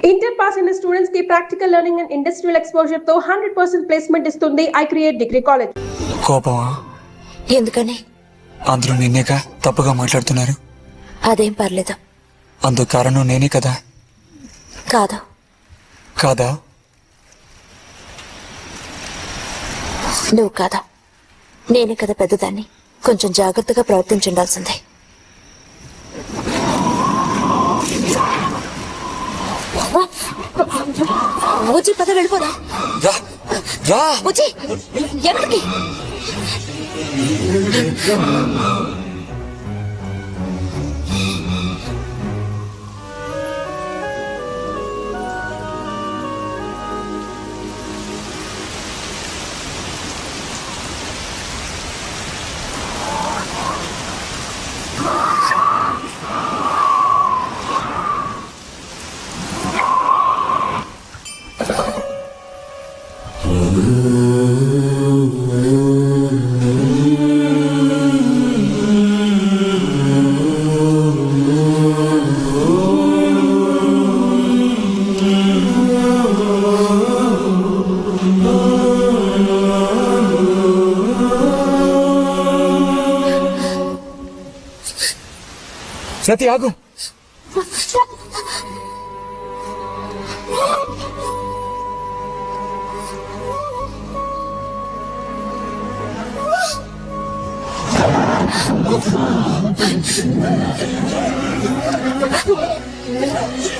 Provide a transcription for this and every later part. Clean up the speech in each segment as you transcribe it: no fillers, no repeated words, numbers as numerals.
Inter pass అయిన students కి practical learning and industrial exposure తో 100% ప్లేస్మెంట్ ఇస్తుంది ఐ క్రియేట్ డిగ్రీ కాలేజ్. కోపమా? ఎందుకని? అందరూ నిన్నేగా తప్పుగా మాట్లాడుతున్నారు. అదేం పర్లేదు. అందుకు కారణం నేనే కదా. కాదా? కాదా? నువ్వు కాదా, నేనే కదా పెద్దదాన్ని. కొంచెం జాగ్రత్తగా ప్రవర్తించుండాల్సిందే. ఊచి పద, వెళ్ళిపోదా. ఊచి ఎక్కడికి? సతి ఆగు.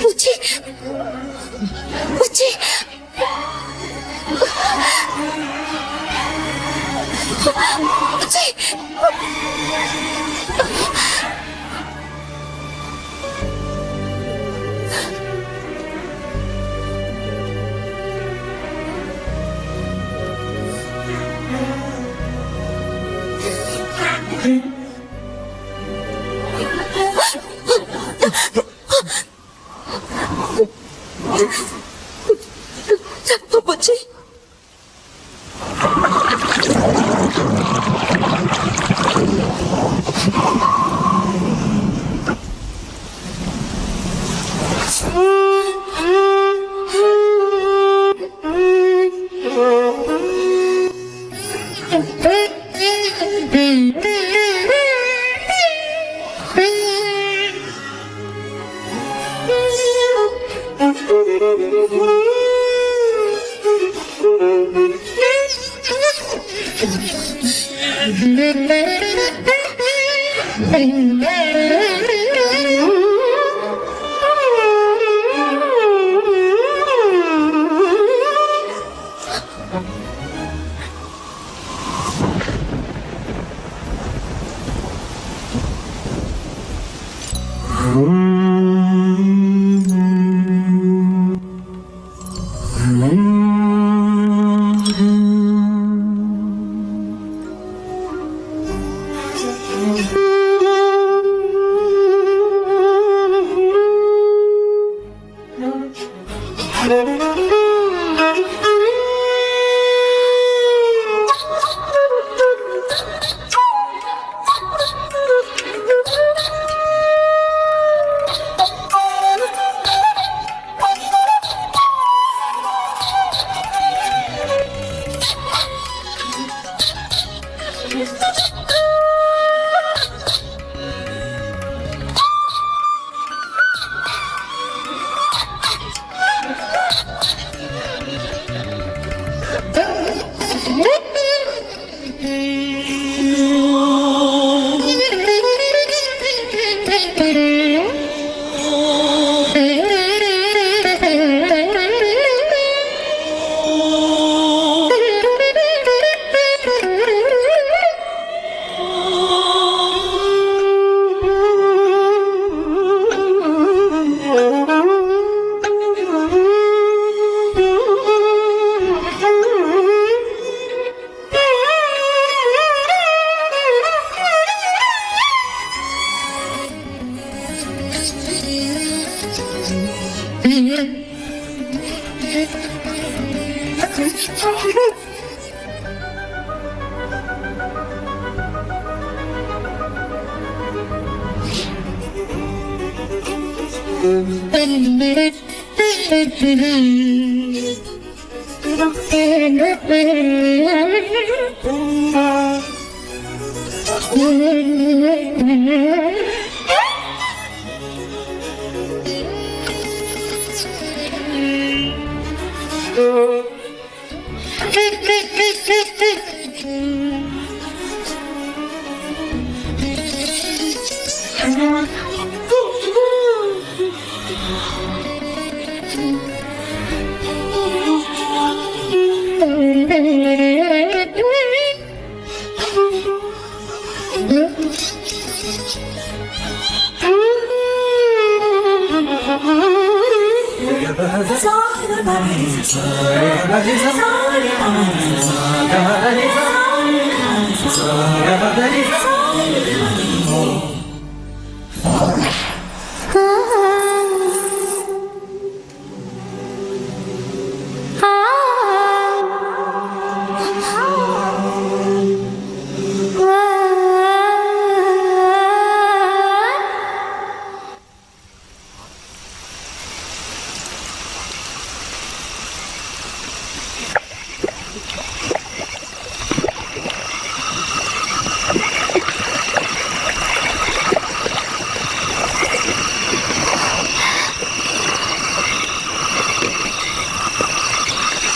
ఊచి ఊచి బుజ్జి,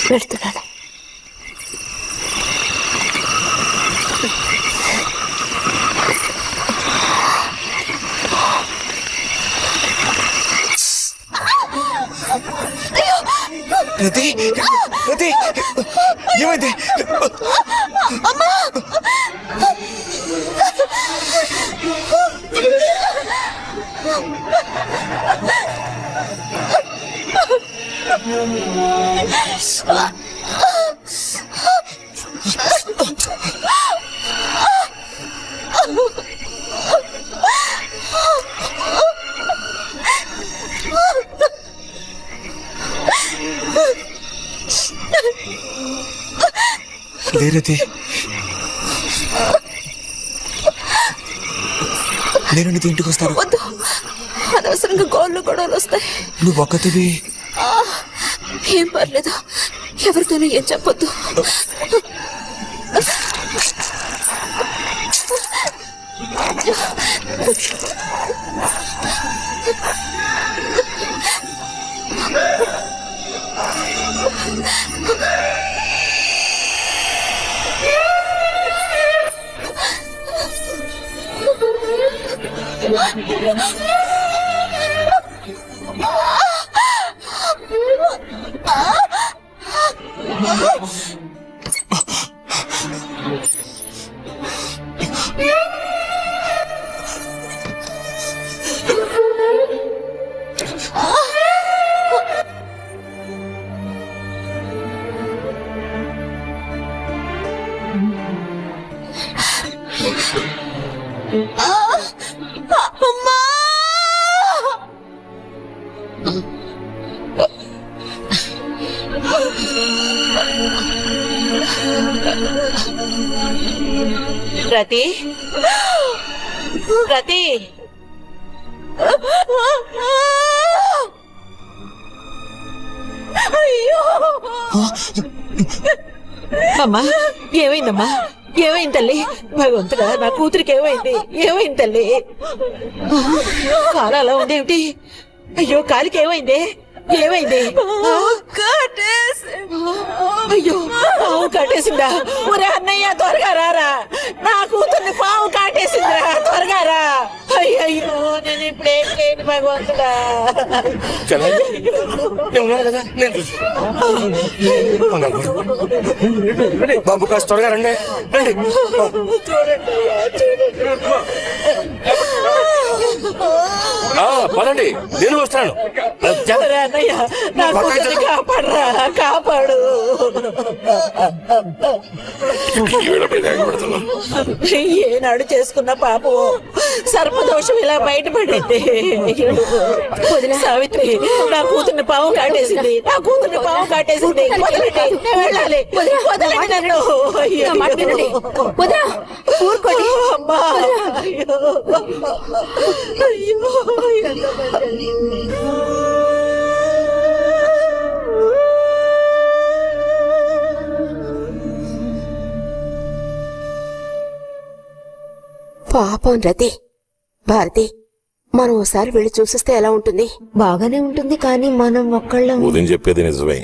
పెడుతున్నాను. రతి రతి ఏమైంది? రతి నేను నీతో ఇంటికి వస్తాను. వద్దు, అనవసరంగా గోళ్ళు గొడవలు వస్తాయి. నువ్వు ఒక్కతివి. ఏం పర్లేదు, ఎవరితోనూ ఏం చెప్పొద్దు. రతి రతి అయ్యో, అమ్మా ఏమైందమ్మా? ఏమైంది తల్లి? భగవంతుడా, నా కూతురికి ఏమైంది? ఏమైంది తల్లి? కాలు అలా ఉందేమిటి? అయ్యో, కాలికి ఏమైంది? ఏమైంది? అయ్యో, పాము కాటేసిందా? ఒరే అన్నయ్య, త్వరగా రారా, నా కూతుర్ని పాము కాటేసిందిరా, త్వరగా రా. అయ్యో, నేను ఇప్పుడేం చేయను భగవంతుడా. బాబు కాస్త త్వరగా రండి. పదండి, నేను వస్తాను. అన్నయ్య, నా కూతుర్ని కాపాడరా, కాపాడు. ఏనాడు చేసుకున్న పాపం సర్పదోషం ఇలా బయటపడింది. సావిత్రి, నా కూతుర్ని పాము కాటేసింది, నా కూతుర్ని పాము కాటేసింది. వదలండి, నేను వెళ్ళాలి. వదలండి నన్ను. ఊరుకోండి. అమ్మా, అయ్యో, అయ్యో. పాపం రతి, భారతి, మనం ఓసారి వెళ్ళి చూసిస్తే ఎలా ఉంటుంది? బాగానే ఉంటుంది కానీ మనం ఒక్కళ్ళం. ఉదయం చెప్పేది నిజమే.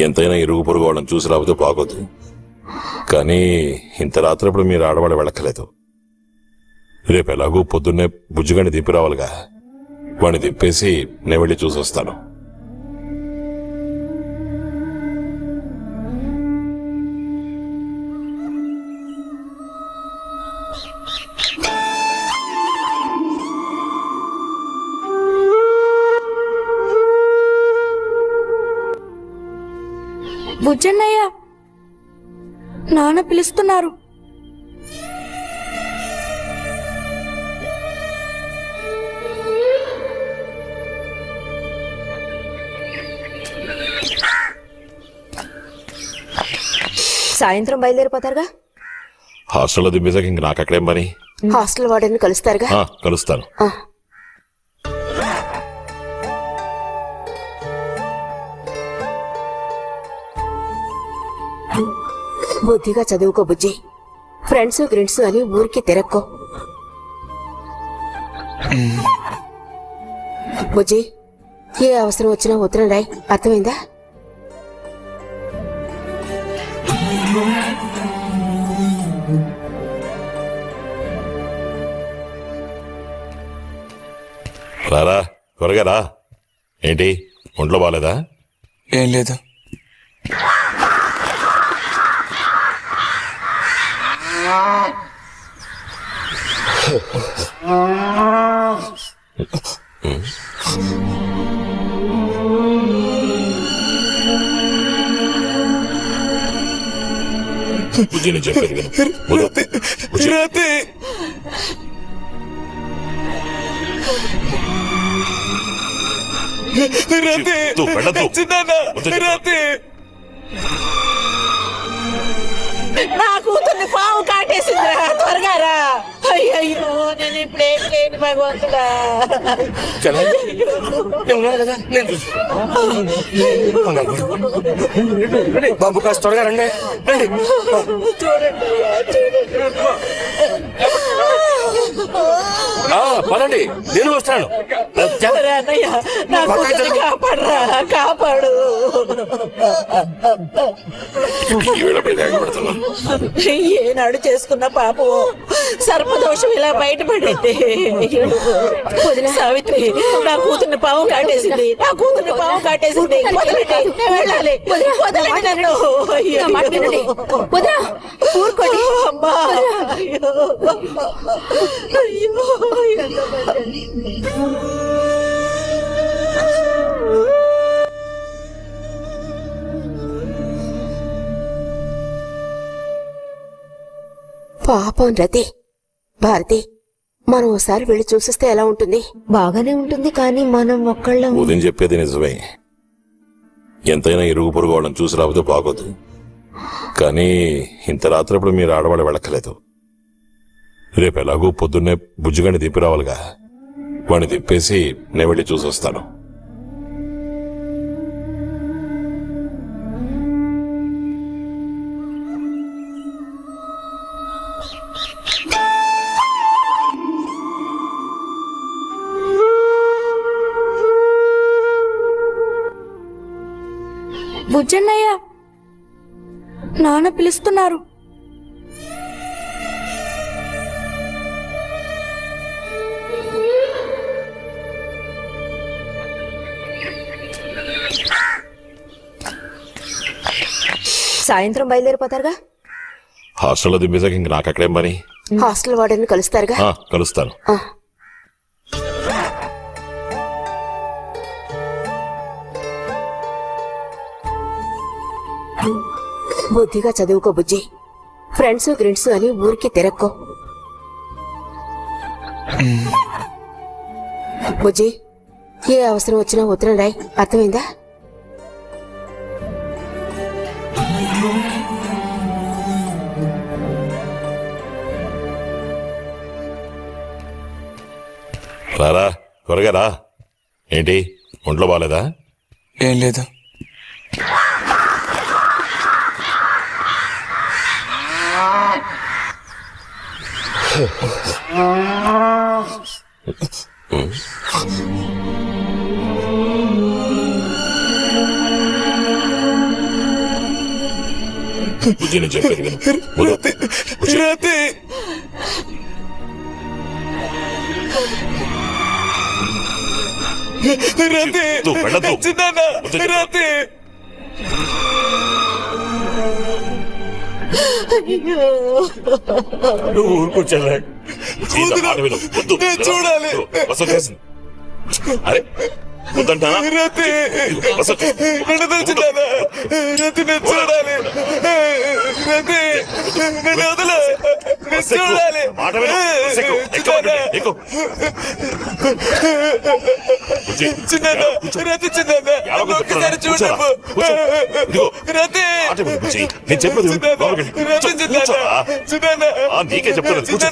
ఎంతైనా ఇరుగు పొరుగు వాళ్ళని చూసి రాబోతే బాగోదు. కానీ ఇంత రాత్రప్పుడు మీరు ఆడవాళ్ళు వెళ్ళక్కలేదు. రేపు ఎలాగూ పొద్దున్నే బుజ్జిగాని దింపి రావాలిగా. వాడిని దింపేసి నేను వెళ్ళి చూసి వస్తాను. బుజ్జన్నయ్య, నాన్న పిలుస్తున్నారు. సాయంత్రం బయలుదేరిపోతారుగా? హాస్టల్లో దింపేసాక ఇంక నాకు అక్కడేం పని? హాస్టల్ వార్డెన్ కలుస్తారుగా? కలుస్తాను. బుద్ధిగా చదువుకో బుజ్జి. ఫ్రెండ్స్ గ్రిండ్స్ అని ఊరికి తిరక్కో. బుజ్జి, ఏ అవసరం వచ్చినా ఉత్తరం రాయ్, అర్థమైందా? రారా, త్వరగా రా. ఏంటి, ఒంట్లో బాలేదా? ఏం లేదు. బుజ్జి, నేను చెప్పేది విను. బుజ్జి. రాతి రాతి నువ్వు వెళ్ళొద్దు. చిన్నాన్న, రాతి నా కూతుర్ని పాము కాటేసిందిరా, త్వరగా రా. అయ్యో, నేను ఇప్పుడేం చేయను భగవంతుడా. బాబు కాస్త త్వరగా రండి. చూడండి, పదండి, నేను వస్తాను. అన్నయ్య, నా కూతుర్ని కాపాడరా, కాపాడు. ఏనాడు చేసుకున్న పాపం సర్పదోషం ఇలా బయటపడింది. సావిత్రి, నా కూతుర్ని పాము కాటేసింది, నా కూతుర్ని పాము కాటేసింది. వదలండి, నేను వెళ్ళాలి. వదలండి నన్ను. ఊరుకోండి. అమ్మా, అయ్యో, అయ్యో. పాపం రతి, భారతి, మనం ఓసారి వెళ్ళి చూసిస్తే ఎలా ఉంటుంది? బాగానే ఉంటుంది కానీ మనం ఒక్కళ్ళం. ఉదయం చెప్పేది నిజమే. ఎంతైనా ఇరుగు పొరుగు వాళ్ళని చూసి రాబోతే బాగోదు. కానీ ఇంత రాత్రప్పుడు మీరు ఆడవాళ్ళు వెళ్ళక్కలేదు. రేపు ఎలాగూ పొద్దున్నే బుజ్జిగాని దింపి రావాలిగా. వాడిని దింపేసి నేను వెళ్ళి చూసి వస్తాను. బుజ్జన్నయ్య, నాన్న పిలుస్తున్నారు. సాయంత్రం బయలుదేరిపోతారుగా? హాస్టల్లో దింపేసాక ఇంక నాకు అక్కడేం పని? హాస్టల్ వార్డెన్ కలుస్తారుగా? కలుస్తాను. బుద్ధిగా చదువుకో బుజ్జి. ఫ్రెండ్స్ గ్రిండ్స్ అని ఊరికి తిరక్కో. బుజ్జి, ఏ అవసరం వచ్చినా ఉత్తరం రాయ్, అర్థమైందా? రారా, త్వరగా రా. ఏంటి, ఒంట్లో బాలేదా? ఏం లేదు. బుజ్జి నేను చెప్పేది విను. వద్దు. బుజ్జి. రాతే రాతే నువ్వు వెళ్ళొద్దు. చిన్నాన్న రాతే నువ్వు ఊరుకొచ్చారా? నేను చూడాలి. అరే వద్దంటా రాతే నన్ను తెలిసిందానా రాతే నేను చూడాలి. రాతే నేను వదల నేను చూడాలి. మాట విను. ఎక్కు. చిన్నాన్న రాతే చిన్నాన్న ఒక్కసారి చూడము రాతే నేను చెప్పేది విను. లోపలికి వెళ్ళు. రాతే చిన్నాన్న చిన్నాన్న నీకే చెప్తాను. కూర్చో.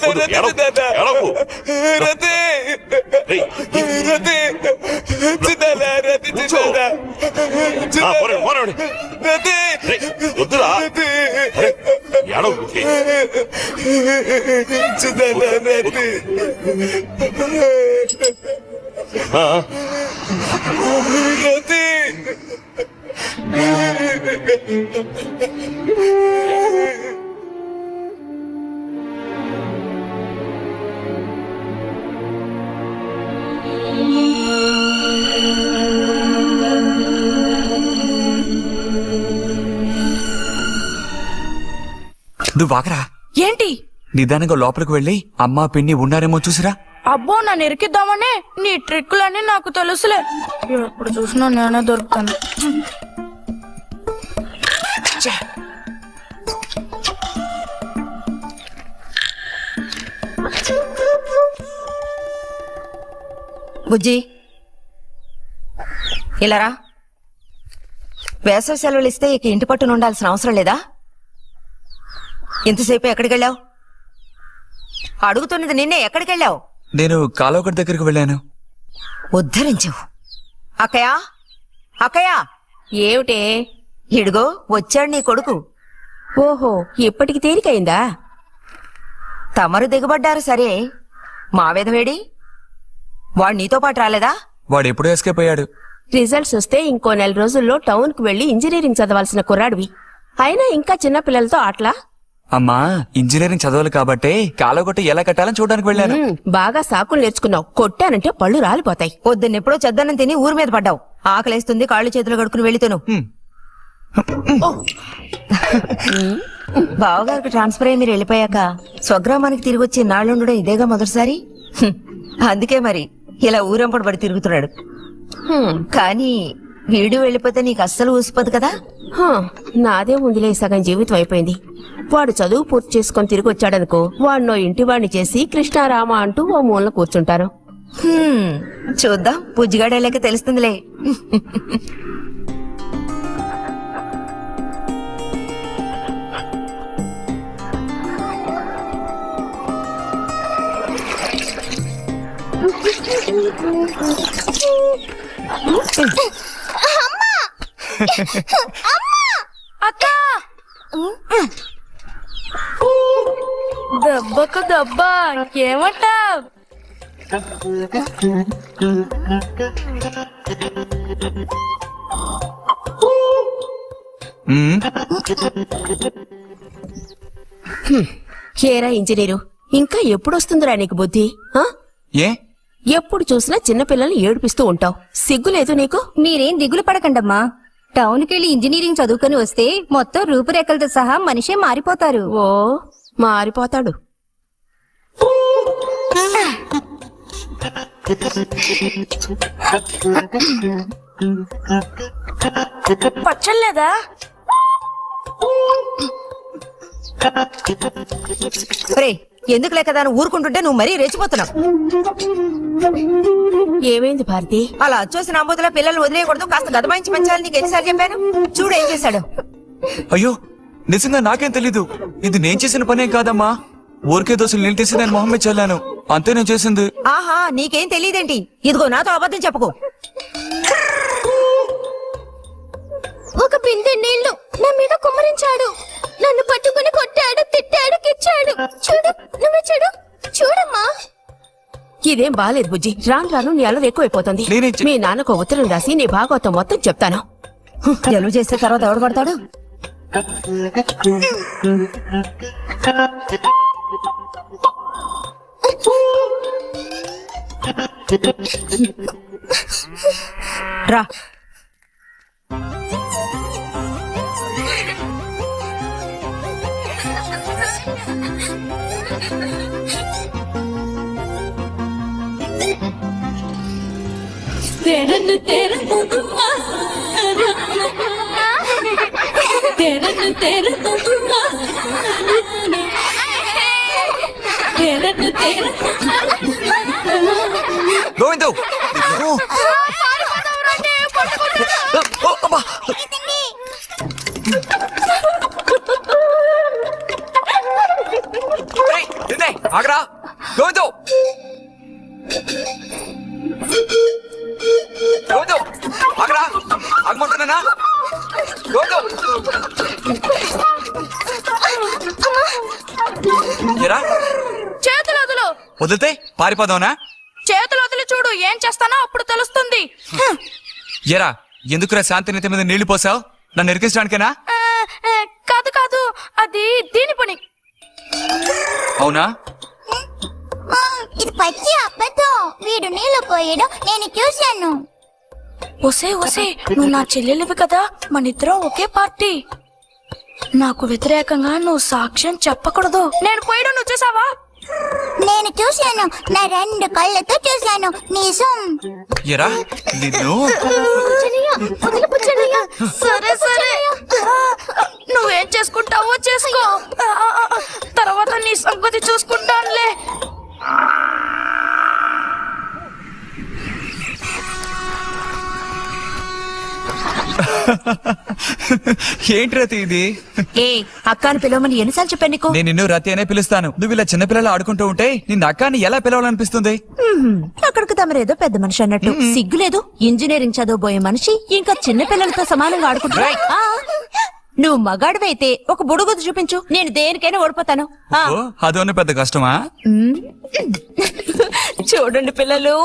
రాతే రాతే చిన్నాన్న రాతే చిన్నాన్న రాతే వద్దురా ఏడవ చిన్నాన్న రాతే రాతే నువ్వు ఆగరా. ఏంటి? నిదానంగా లోపలికి వెళ్ళి అమ్మా పిన్ని ఉన్నారేమో చూసిరా. అబ్బో నన్ను ఇరికిద్దామని నీ ట్రిక్కులన్నీ నాకు తెలుసులే. ఎప్పుడు చూసినా నేనే దొరుకుతాను. బుజ్జి ఇలారా. వేసవి సెలవులు ఇస్తే ఇక ఇంటి పట్టున ఉండాల్సిన అవసరం లేదా? ఇంతసేపు ఎక్కడికి వెళ్ళావు? అడుగుతున్నది నిన్నే. ఎక్కడికి వెళ్ళావు? నేను కాలువగడ్డ దగ్గరికి వెళ్ళాను. ఉద్ధరించావు. అక్కయ్యా అక్కయ్యా. ఏమిటే? ఇడుగో వచ్చాడు నీ కొడుకు. ఓహో, ఇప్పటికి తేలికైందా? తమరు దిగబడ్డారు సరే, మా విధవేడి వాడు నీతో పాటు రాలేదా? వాడు ఎప్పుడూ ఎస్కేప్ అయ్యాడు. రిజల్ట్స్ వస్తే ఇంకో 4 రోజుల్లో టౌన్ కు వెళ్లి ఇంజనీరింగ్ చదవాల్సిన కుర్రాడివి. అయినా ఇంకా చిన్న పిల్లలతో ఆటలా? అమ్మా ఇంజనీరింగ్ చదవాలి కాబట్టే కాలువగట్ట ఎలా కట్టాలని చూడడానికి వెళ్ళాను. బాగా సాకులు నేర్చుకున్నావు. కొట్టానంటే పళ్ళు రాలిపోతాయి. పొద్దున్నెప్పుడో చెద్దన్నం తిని ఊరి మీద పడ్డావు. ఆకలేస్తుంది, కాళ్ళు చేతులు కడుక్కుని వెళ్ళితేను. బావగారికి ట్రాన్స్ఫర్ అయ్యి మీరు వెళ్ళిపోయాక స్వగ్రామానికి తిరిగి వచ్చి నాళ్ళుండడం ఇదేగా మొదటిసారి. అందుకే మరి ఇలా ఊరంపడి పడి తిరుగుతున్నాడు. కానీ వీడు వెళ్ళిపోతే నీకు అస్సలు ఊసిపోదు కదా. నాదే ముందులే సగం జీవితం అయిపోయింది. వాడు చదువు పూర్తి చేసుకుని తిరిగి వచ్చాడనుకో, వాడినో ఇంటి వాడిని చేసి కృష్ణారామ అంటూ ఓ మూలన కూర్చుంటారు. చూద్దాం, పుజ్జిగాడేలేక తెలుస్తుందిలే. అక్క దెబ్బకు దెబ్బ ఏమంటావ్? ఏరా ఇంజనీరు, ఇంకా ఎప్పుడొస్తుందిరా నీకు బుద్ధి? ఏ ఎప్పుడు చూసినా చిన్నపిల్లల్ని ఏడిపిస్తూ ఉంటావు. సిగ్గులేదు నీకు? మీరేం దిగులు పడకండమ్మా. టౌన్కెళ్ళి ఇంజనీరింగ్ చదువుకొని వస్తే మొత్తం రూపురేఖలతో సహా మనిషే మారిపోతారు. ఓ మారిపోతాడు. పచ్చలేదా? ఎందుకు లేకదా ఊరుకుంటుంటే నువ్వు మరీ రెచ్చిపోతున్నావు. ఏమైంది భారతి? అలా వచ్చేసిన అంబోతుల పిల్లలు వదిలేయకూడదు, కాస్త గదమాయించి పెంచాలని నీకు ఎన్నిసార్లు చెప్పాను. చూడు ఏం చేశాడు. అయ్యో నిజంగా నాకేం తెలీదు. ఇది నేను చేసిన పనేం కాదమ్మా. ఊరికే దోశలు నీళ్ళు తీసి నేను మొహం మీద చల్లాను, అంతే నేను చేసింది. ఆహా, నీకేం తెలియదేంటి? ఇదిగో నాతో అబద్ధం చెప్పుకో. ఒక బిందె నీళ్లు నా మీద కుమ్మరించాడు. నన్ను పట్టుకుని కొట్టాడు, తిట్టాడు, కిచ్చాడు. చూడు, నువ్వే చూడు. ఇదేం బాలేదు బుజ్జి. రాను రాను నీ అల్లరి ఎక్కువైపోతుంది. మీ నాన్నకు ఉత్తరం రాసి నీ భాగవతం మొత్తం చెప్తాను. జలుబు చేస్తే తర్వాత ఎవడు పడతాడు? రా. గోవిందు ఆగరా. గోవిందు గోవిందు ఆగరా. ఆగమంటున్నానా? గోవిందు చేతులు వదులు. వదిలితే పారిపోదావునా? చేతులు వదిలి చూడు, ఏం చేస్తానో అప్పుడు తెలుస్తుంది. ఎరా ఎందుకురా శాంతి నెత్తి మీద నీళ్లు పోసావు? నన్ను ఎరికించడానికేనా? కాదు కాదు, అది దీని పని. అవునా? ఇది పచ్చి అబద్ధం. వీడు నీళ్ళు పోయడం నేను చూశాను. ఒసే ఒసే, నువ్వు నా చెల్లెలివి కదా, మన ఇద్దరం ఒకే పార్టీ. నాకు వ్యతిరేకంగా నువ్వు సాక్ష్యం చెప్పకూడదు. నేను పోయడం నువ్వు చూసావా? నేను చూశాను, నా 2 కళ్ళతో చూశాను. నిజం. ఎరా నిన్ను. సరే సరే, నువ్వేం చేసుకుంటావో చేసుకో, తర్వాత నీ సంగతి చూసుకుంటానులే. ఏంటి రతి ఇది? ఏ అక్కాని పిలవమని ఎన్నిసార్లు చెప్పాను నీకు? నేను నిన్ను రతి అనే పిలుస్తాను. నువ్వు ఇలా చిన్నపిల్లలు ఆడుకుంటూ ఉంటే నిన్ను అక్కాని ఎలా పిలవాలనిపిస్తుంది? అక్కడికి తమరేదో పెద్ద మనిషి అన్నట్టు. సిగ్గులేదు? ఇంజనీరింగ్ చదవబోయే మనిషి ఇంకా చిన్న పిల్లలతో సమానంగా ఆడుకుంటా. నువ్వు మగాడివైతే ఒక బుడుగుద్దు చూపించు, నేను దేనికైనా ఓడిపోతాను. అదోనే పెద్ద కష్టమా? చూడండి పిల్లలు,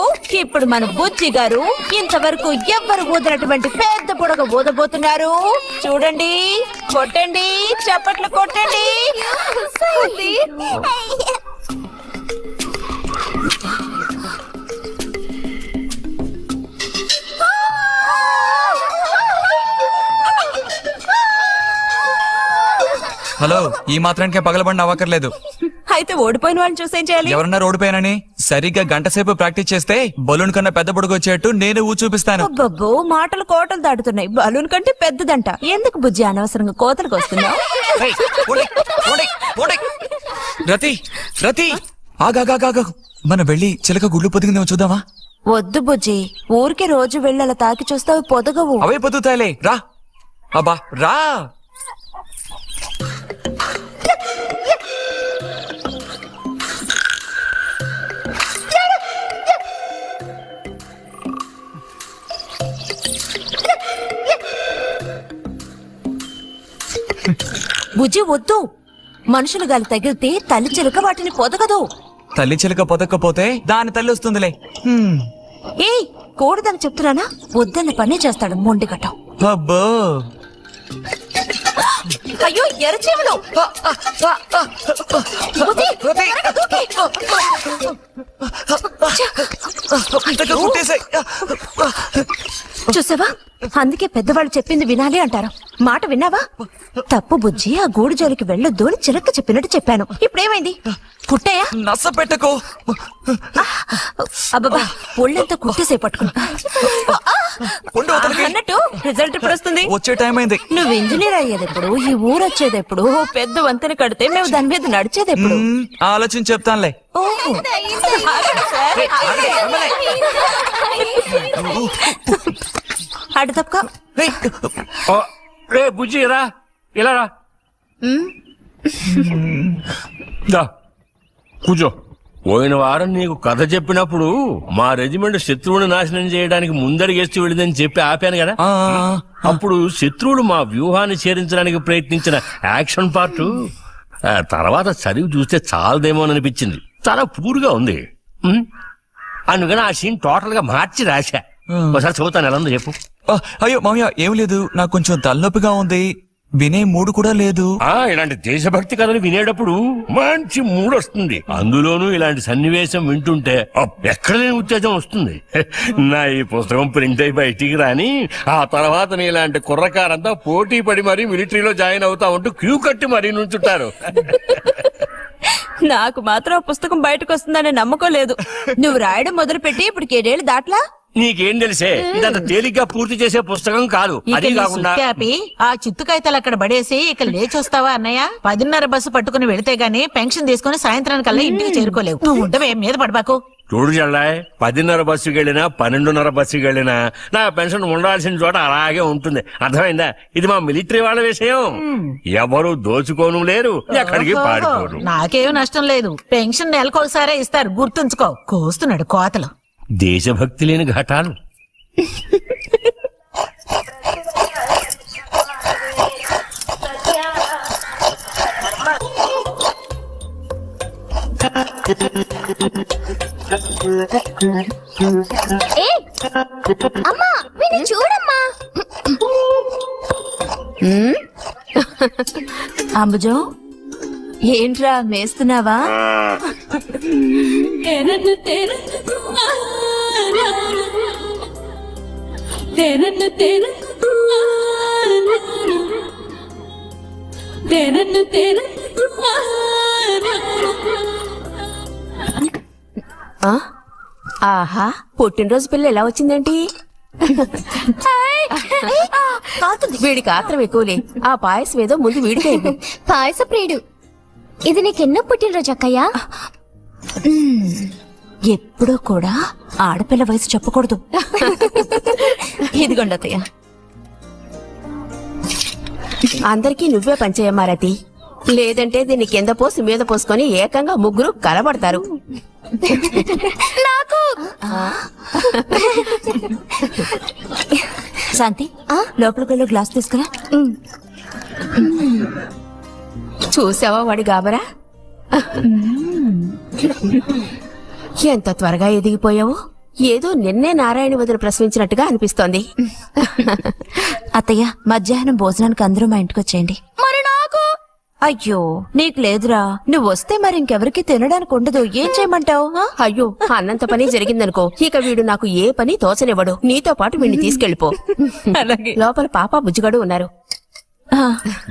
ఇప్పుడు మన బుజ్జి గారు ఇంతవరకు ఎవ్వరు ఊదినటువంటి పెద్ద బుడగ ఊదబోతున్నారు. చూడండి, కొట్టండి, చప్పట్లు కొట్టండి. హలో, ఈ మాత్రానికే పగలబడిన అవ్వకర్లేదు. అయితే ఓడిపోయిన వాళ్ళని చూసేం చేయాలి? ఎవరన్నా ఓడిపోయానని సరిగ్గా గంట సేపు ప్రాక్టీస్ చేస్తే బలూన్ కన్నా పెద్ద బుడుగు వచ్చేట్టు నేను చూపిస్తాను. అబ్బబ్బో, మాటలు కోటలు దాటుతున్నాయి. బలూన్ కంటే పెద్దదంట. ఎందుకు బుజ్జి అనవసరంగా కోతలకు వస్తున్నావు? రతి రతి ఆగాగా, మనం వెళ్ళి చిలక గుడ్లు పొదిగిందేమో చూద్దామా? వద్దు బుజ్జి, ఊరికే రోజు వెళ్ళి అలా తాకి చూస్తావు, పొదగవు. అవే పొద్దుతాయిలే, రా. అబ్బా రా. బుజ్జి వద్దు, మనుషులు గాలి తగిలితే తల్లి చిలుక వాటిని పొదగదు. తల్లి చిలక పొదక్కపోతే దాని తల్లి వస్తుందిలే. ఏ కూడదని చెప్తున్నానా? వద్దన్న పని చేస్తాడు మొండిగట్టం. అబ్బో, అయ్యో ఎర్రచీమలు! చూసావా, అందుకే పెద్దవాళ్ళు చెప్పింది వినాలి అంటారు. మాట విన్నావా? తప్పు బుజ్జి, ఆ గూడు జోలికి వెళ్ళొద్దు అని చిలక చెప్పినట్టు చెప్పాను. ఇప్పుడేమైంది? కుట్టాయా? నచ్చ పెట్టకు. అబ్బబ్బా, ఒళ్ళంతా కుట్టేసే పట్టుకున్నా. అన్నట్టు రిజల్ట్ ఇప్పుడు వస్తుంది. వచ్చే టైం అయింది. నువ్వు ఇంజనీర్ అయ్యేది ఎప్పుడు? ఈ ఊరు వచ్చేది ఎప్పుడు? పెద్ద వంతెన కడితే మేము దాని మీద నడిచేది ఎప్పుడు? ఆలోచించి చెప్తానులే. అడు తప్ప బుజ్జి రా, ఇలా రా. కూర్చో. పోయిన వారం నీకు కథ చెప్పినప్పుడు మా రెజిమెంట్ శత్రువుని నాశనం చేయడానికి ముందడిగేస్తూ వెళ్ళిందని చెప్పి ఆపాను కదా. అప్పుడు శత్రువులు మా వ్యూహాన్ని చేరించడానికి ప్రయత్నించిన యాక్షన్ పార్ట్ తర్వాత చదివి చూస్తే చాలదేమో అనిపించింది. చాలా పూర్గా ఉంది. అందుకని ఆ సీన్ టోటల్ గా మార్చి రాశా. ఒకసారి చదువుతాను, ఎలా ఉందో చెప్పు. అయ్యో మామయ్య ఏం లేదు, నాకు కొంచెం తలనొప్పిగా ఉంది, వినే మూడు కూడా లేదు. ఇలాంటి దేశభక్తి కథలు వినేటప్పుడు మంచి మూడ్ వస్తుంది. అందులోనూ ఇలాంటి సన్నివేశం వింటుంటే ఎక్కడ లేని ఉత్తేజం వస్తుంది. నా ఈ పుస్తకం ప్రింట్ అయి బయటికి రాని ఆ తర్వాత నీ ఇలాంటి కుర్రకారంతా పోటీ పడి మరీ మిలిటరీలో జాయిన్ అవుతా ఉంటూ క్యూ కట్టి మరీ నుంచుంటారు. నాకు మాత్రం ఆ పుస్తకం బయటకు వస్తుందనే నమ్మకం లేదు. నువ్వు రాయడం మొదలుపెట్టి ఇప్పుడు 7 ఏళ్ళు దాట్లా. నీకేం తెలిసే, ఇదంత తేలిగ్గా పూర్తి చేసే పుస్తకం కాదు. అది కాకుండా ఆ చిత్తుకాయతలు అక్కడ పడేసి ఇక లేచొస్తావా అన్నయ్య? 10:30 బస్సు పట్టుకుని వెళితే గానీ పెన్షన్ తీసుకుని సాయంత్రానికల్లా ఇంటికి చేరుకోలేవు. నువ్వు ఉండవే మీద పడబాకు. చూడు చెల్లాయ్, 10:30 బస్సుకి వెళ్ళినా 12:30 బస్సుకి వెళ్ళినా నా పెన్షన్ ఉండాల్సిన చోట అలాగే ఉంటుంది. అర్థమైందా? ఇది మా మిలిటరీ వాళ్ళ విషయం. ఎవరు దోచుకోను లేరు, ఎక్కడికి పారిపోరు. నాకేం నష్టం లేదు. పెన్షన్ నెలకొకసారే ఇస్తారు, గుర్తుంచుకో. కోస్తున్నాడు కోతలు. దేశభక్తి లేని ఘటాలు. అమ్మా వీడిని చూడమ్మా. అంబుజం, ఏంట్రా మేస్తున్నావా? ఆహా, పుట్టినరోజు పిల్ల ఎలా వచ్చిందేంటి? వీడికి ఆత్రం ఎక్కువలే. ఆ పాయసం ఏదో ముందు వీడికే ఇవ్వు. పాయస ప్రియుడు. ఇది నీకెన్నో పుట్టినరోజు అక్కయ్యా? ఎప్పుడూ కూడా ఆడపిల్ల వయసు చెప్పకూడదు. ఇదిగోండి అత్తయ్య. అందరికీ నువ్వే పంచేయమ్మా రతి, లేదంటే దీన్ని కింద పోసి మీద పోసుకొని ఏకంగా ముగ్గురు కలబడతారు. నాకు శాంతి, లోపలికి వెళ్ళి గ్లాస్ తీసుకురా. చూసావా వాడి గాబరా? ఎంత త్వరగా ఎదిగిపోయావు. ఏదో నిన్నే నారాయణ వదిలి ప్రసవించినట్టుగా అనిపిస్తోంది. అత్తయ్య, మధ్యాహ్నం భోజనానికి అందరూ మా ఇంటికి వచ్చేయండి. మరి నాకు? అయ్యో, నీకు లేదురా. నువ్వు వస్తే మరి ఇంకెవరికి తినడానికి ఉండదు. ఏం చేయమంటావు? అయ్యో, అన్నంత పని జరిగిందనుకో, ఇక వీడు నాకు ఏ పని తోచనివ్వడు. నీతో పాటు వీడిని తీసుకెళ్లిపో. అలాగే. లోపల పాప బుజ్జిగాడు ఉన్నారు.